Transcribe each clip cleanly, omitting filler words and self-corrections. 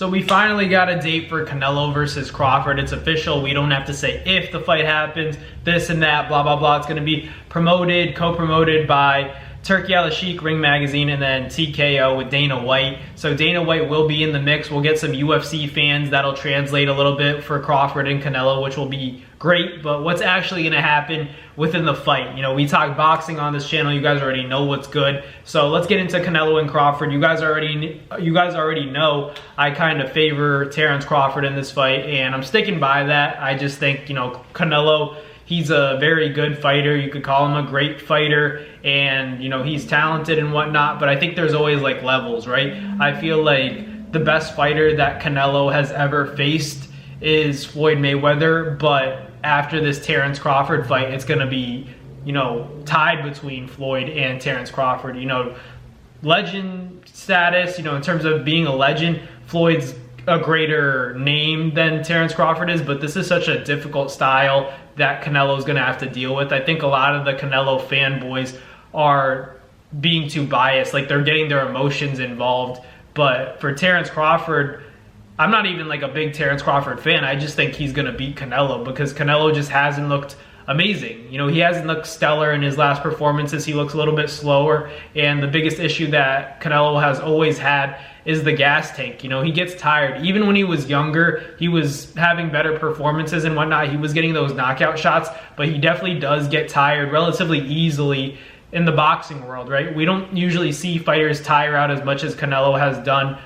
So we finally got a date for Canelo versus Crawford. It's official. We don't have to say if the fight happens, this and that, blah, blah, blah. It's going to be promoted, co-promoted by Turkey Al Sheikh, Ring Magazine, and then TKO with Dana White. So Dana White will be in the mix. We'll get some UFC fans. That'll translate a little bit for Crawford and Canelo, which will be great. But what's actually going to happen within the fight? You know, we talk boxing on this channel. You guys already know what's good. So let's get into Canelo and Crawford. You guys already know I kind of favor Terence Crawford in this fight, and I'm sticking by that. I just think, you know, Canelo, he's a very good fighter. You could call him a great fighter, and, you know, he's talented and whatnot, but I think there's always like levels, right? I feel like the best fighter that Canelo has ever faced is Floyd Mayweather, but after this Terence Crawford fight, it's going to be, you know, tied between Floyd and Terence Crawford. You know, legend status, you know, in terms of being a legend, Floyd's a greater name than Terence Crawford is, but this is such a difficult style that Canelo's going to have to deal with. I think a lot of the Canelo fanboys are being too biased, like they're getting their emotions involved. But for Terence Crawford, I'm not even like a big Terence Crawford fan. I just think he's going to beat Canelo because Canelo just hasn't looked amazing. You know, he hasn't looked stellar in his last performances. He looks a little bit slower, and the biggest issue that Canelo has always had is the gas tank. You know, he gets tired. Even when he was younger, he was having better performances and whatnot. He was getting those knockout shots, but he definitely does get tired relatively easily in the boxing world, right? We don't usually see fighters tire out as much as Canelo has done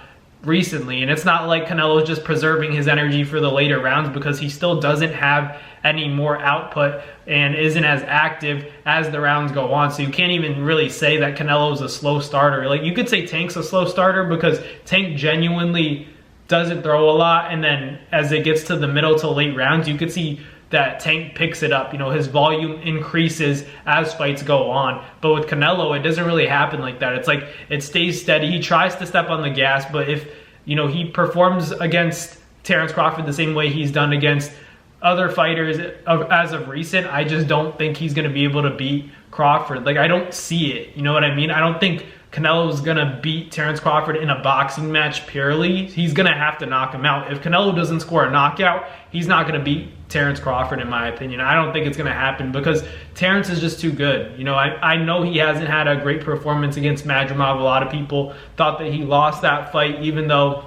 recently, and it's not like Canelo is just preserving his energy for the later rounds, because he still doesn't have any more output and isn't as active as the rounds go on. So you can't even really say that Canelo's a slow starter. Like, you could say Tank's a slow starter because Tank genuinely doesn't throw a lot, and then as it gets to the middle to late rounds, you could see that Tank picks it up. You know, his volume increases as fights go on. But with Canelo, it doesn't really happen like that. It's like it stays steady. He tries to step on the gas, but if, you know, he performs against Terence Crawford the same way he's done against other fighters as of recent, I just don't think he's going to be able to beat Crawford. Like, I don't see it. You know what I mean? I don't think Canelo's going to beat Terence Crawford in a boxing match purely. He's going to have to knock him out. If Canelo doesn't score a knockout, he's not going to beat Terence Crawford, in my opinion. I don't think it's going to happen because Terence is just too good. You know, I know he hasn't had a great performance against Madrimov. A lot of people thought that he lost that fight, even though,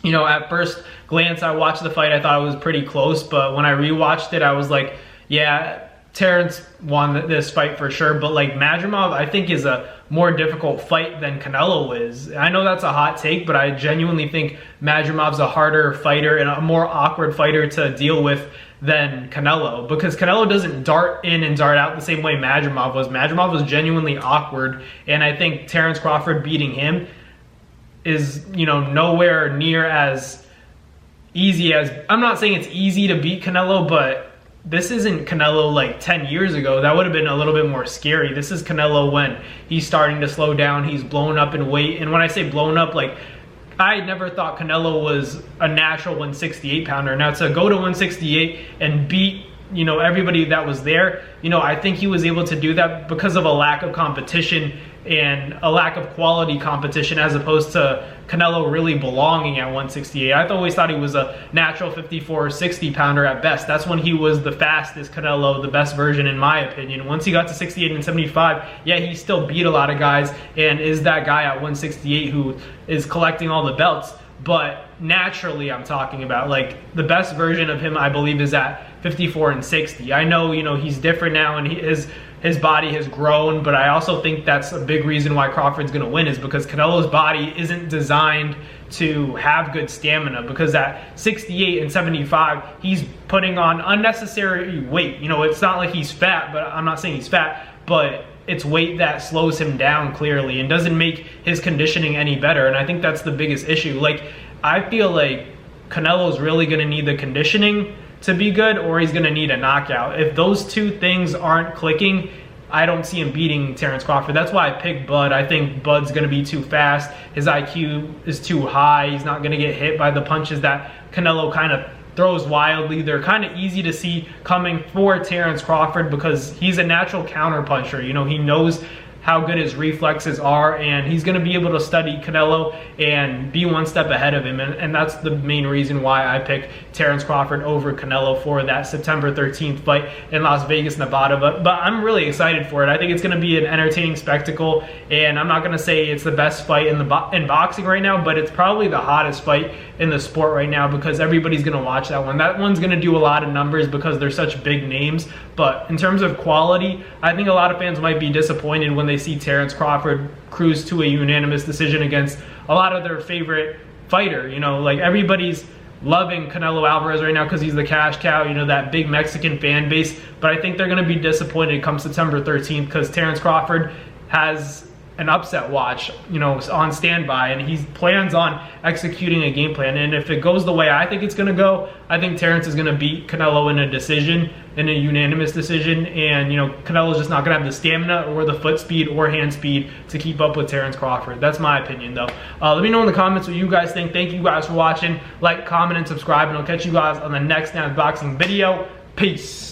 you know, at first glance, I watched the fight, I thought it was pretty close, but when I rewatched it, I was like, yeah, Terence won this fight for sure. But like, Madrimov, I think, is a more difficult fight than Canelo is. I know that's a hot take, but I genuinely think Madrimov's a harder fighter and a more awkward fighter to deal with than Canelo, because Canelo doesn't dart in and dart out the same way Madrimov was. Madrimov was genuinely awkward, and I think Terence Crawford beating him is, you know, nowhere near as easy as, I'm not saying it's easy to beat Canelo, but this isn't Canelo like 10 years ago. That would have been a little bit more scary. This is Canelo when he's starting to slow down. He's blown up in weight. And when I say blown up, like, I never thought Canelo was a natural 168 pounder. Now, to go to 168 and beat, you know, everybody that was there, you know, I think he was able to do that because of a lack of competition and a lack of quality competition, as opposed to Canelo really belonging at 168. I always thought he was a natural 54 or 60 pounder at best. That's when he was the fastest Canelo, the best version in my opinion. Once he got to 68 and 75, yeah, he still beat a lot of guys and is that guy at 168 who is collecting all the belts. But naturally, I'm talking about, like, the best version of him, I believe, is at 54 and 60. I know, you know, he's different now and his body has grown, but I also think that's a big reason why Crawford's going to win, is because Canelo's body isn't designed to have good stamina, because at 68 and 75, he's putting on unnecessary weight. You know, it's not like he's fat, but I'm not saying he's fat, but it's weight that slows him down clearly and doesn't make his conditioning any better. And I think that's the biggest issue. Like, I feel like Canelo's really going to need the conditioning to be good, or he's going to need a knockout. If those two things aren't clicking, I don't see him beating Terence Crawford. That's why I picked Bud. I think Bud's going to be too fast. His IQ is too high. He's not going to get hit by the punches that Canelo kind of throws wildly. They're kind of easy to see coming for Terence Crawford because he's a natural counter puncher. You know, he knows how good his reflexes are, and he's going to be able to study Canelo and be one step ahead of him, and that's the main reason why I picked Terence Crawford over Canelo for that September 13th fight in Las Vegas, Nevada. But I'm really excited for it. I think it's going to be an entertaining spectacle, and I'm not going to say it's the best fight in boxing right now, but it's probably the hottest fight in the sport right now because everybody's going to watch that one. That one's going to do a lot of numbers because they're such big names, but in terms of quality, I think a lot of fans might be disappointed when they see Terence Crawford cruise to a unanimous decision against a lot of their favorite fighter. You know, like everybody's loving Canelo Alvarez right now because he's the cash cow, you know, that big Mexican fan base, but I think they're going to be disappointed come September 13th because Terence Crawford has an upset watch, you know, on standby, and he plans on executing a game plan. And if it goes the way I think it's going to go, I think Terence is going to beat Canelo in a decision, in a unanimous decision, and you know, Canelo's just not going to have the stamina or the foot speed or hand speed to keep up with Terence Crawford. That's my opinion though. Let me know in the comments what you guys think. Thank you guys for watching. Like, comment, and subscribe, and I'll catch you guys on the next boxing video. Peace.